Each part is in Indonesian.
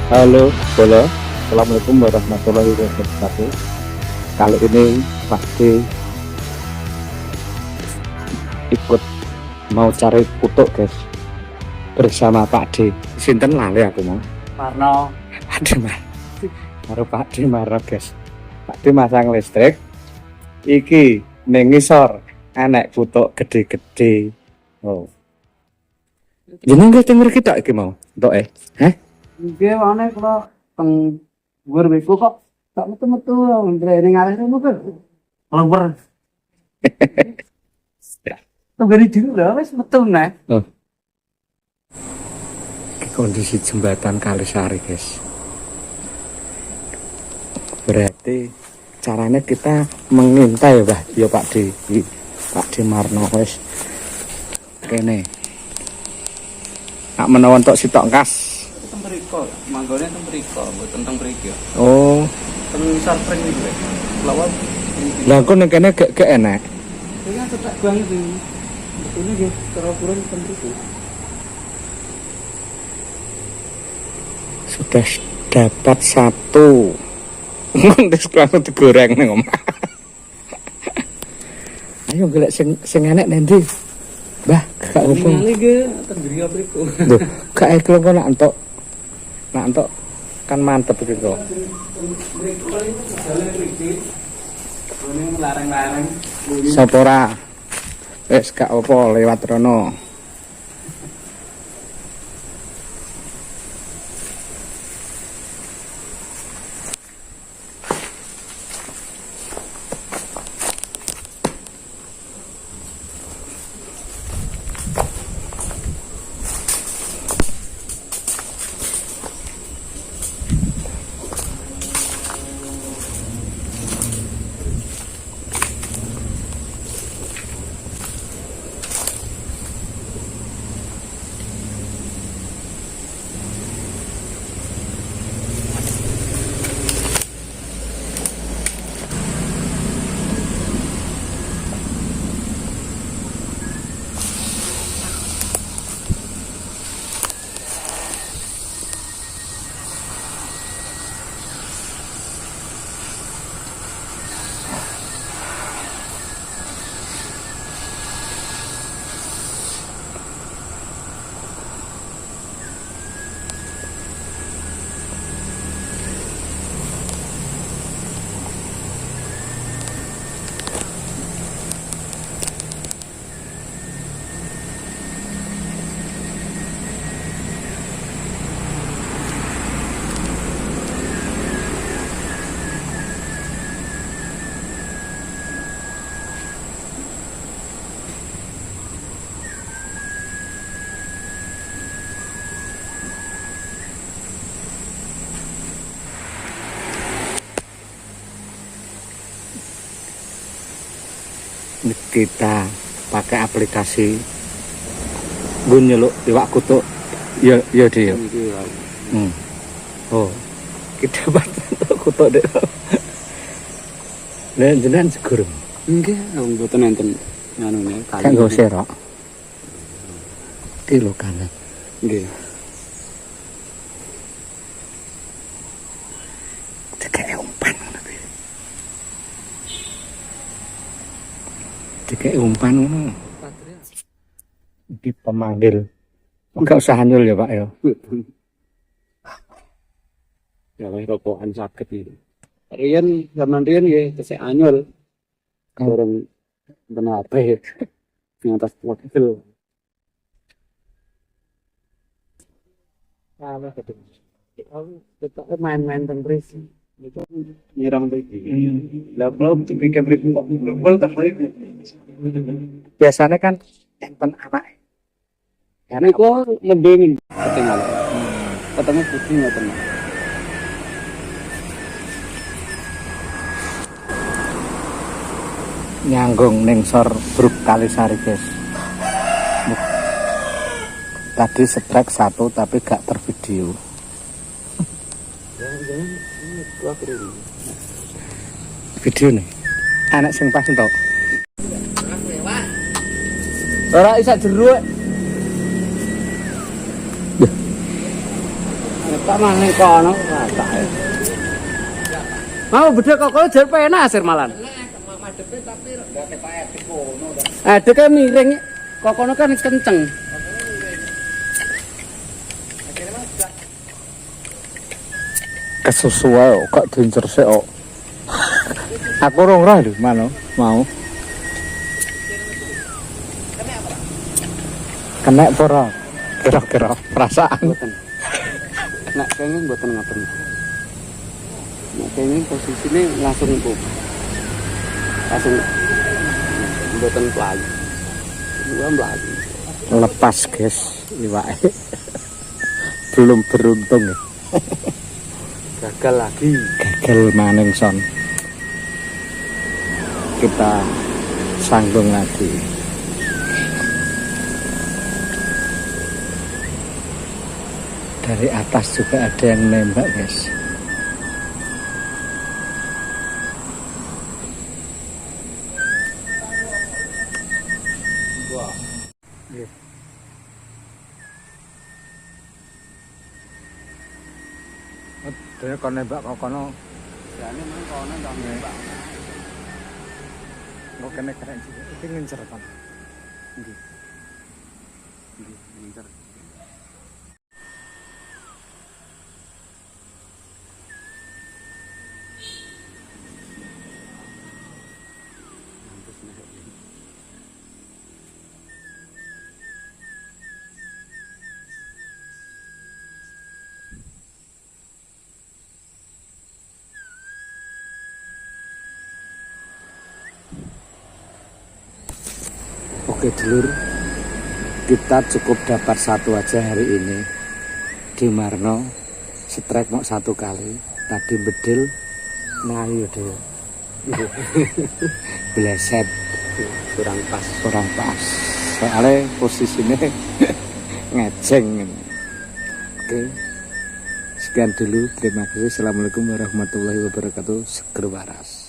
Halo, Bola. Assalamualaikum warahmatullahi wabarakatuh. Kali ini Pak D ikut mau cari kutuk, guys. Bersama Pak D. Sinten lali aku mau. Marno. Aduh, Mas. Karo Pak D marah, guys. Pak D masang listrik. Iki ning ngisor enek kutuk gede-gede. Oh. Jeneng nggih teng mriki tok iki mau. Entuk Heh? Nggih wane kula teng dhuwur wiku kok gak metu-metu ning arep ngono kan. Lewer. Tunggani dulu lho wis metu neh. Oh. Kondisi jembatan Kalisari, guys. Berarti caranya kita mengintai ya Pak D. Pak D Marno wis kene. Nak menawa entuk sitok kas. Teng mriko, manggone teng mriko, mboten teng mriki. Oh, Teng sarpring iki lho. Lawan lah kok ning kene gak enak. iki cetak banget iki. Betulnya nggih cara ukuran teng mriko. Sudah dapat satu. Terus langsung digoreng ning omah. Ayo golek sing enek nanti. Mbah, gak opo. Ini nggih teng griya mriko. Lho, gak eklo kok nak entuk. Nak entuk kan mantep iki kok. Mriko iki jalan mriki. Kene larang-larang. Sapa ora? Wis gak apa lewat rono. Kita pakai aplikasi gue nyeluk iwak kutuk ya dia. Oh, kita pakai kutuk deh. Nah, jenengan segur. Nggih, mboten enten nganune kali. Kan go serok. Kilo kanan. Nggih. Kayak umpan ngono kuwi. Kayak umpan ngono. Di pemanggil. Enggak usah hanyul ya, Pak ya. Ya wis rokokan saged iki. Riyen zaman riyen nggih tesih anyul. Dorong benar HP di atas mobil. Salah betul. Aku tetap main-main teng mriki. Itu nyerang mriki. Lah kalau pikir mriki kok global tak mriki. Biasanya kan enten anak. Karena kok lebih ketinggalan. Ketemu putih ngoten. Nyanggung ning sor Bruk Kalisari, guys. Tadi strike satu tapi gak tervideo. Jangan-jangan ini gua kiri. Video nih. Anak sing pas entuk. Ora isa jeruk. Tak maning kono rasane. Mau bedhe kok kono jar penak asir malan. Madepe tapi gak kepaet kono. Adeke miring kok kono kan kenceng. Kesusuan kok dincer sik kok. Aku ora ora lho mano mau. Kena apa ora? Kira-kira perasaan. Mboten. Nek kenging mboten ngaten. Nek kenging posisine langsung empuk. Langsung mboten mlayu. Dua mlayu. Lepas guys iwake. Belum beruntung ya. Gagal lagi. Gagal maning son. Kita sanggung lagi. Dari atas juga ada yang nembak guys. Dia kon nembak kok kono. Jane nang kono ndang nembak. Kok kene keren sih. Iki ngincer kan. Nggih. Nggih, ngincer. Oke dulur, kita cukup dapat satu aja hari ini di Marno. Strike mau satu kali, tadi bedil ngayu deh. Bleset Kurang pas. soalnya posisinya ngejeng. Oke, sekian dulu, terima kasih. Assalamualaikum warahmatullahi wabarakatuh. Seger waras.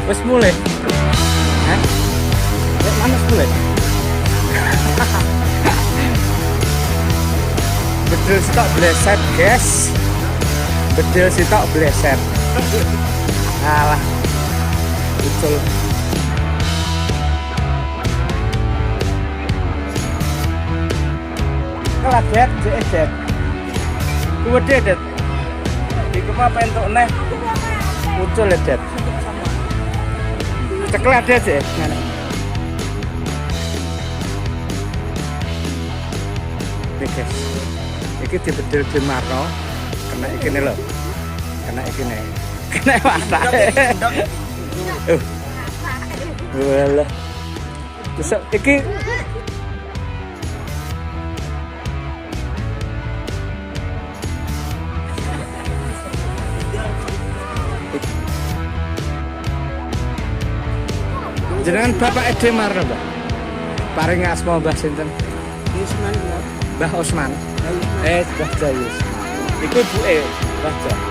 Wes mulai. Hah? Mana mulai? Bedil sitok bleset, guys. Bedil sitok bleset. Alah. Betul. Kalah det. Kuwi det. Iku apa entuk neh? Muncul det. Ceklat aja sih. Nih guys, ini di bedil di Marno, kena iki nih loh, kena iki nih, kena mata. Walah, terus iki jenengan Bapak Ede Marno, Mbak. Paring asma Mbah sinten? Usman ya. Mbah Osman. Mbah Jayus. Iku ibuke Mbah Jayus.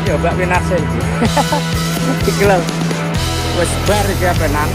Ya Mbak Winarsa iki. Iki lho. Wis bar iki apenan.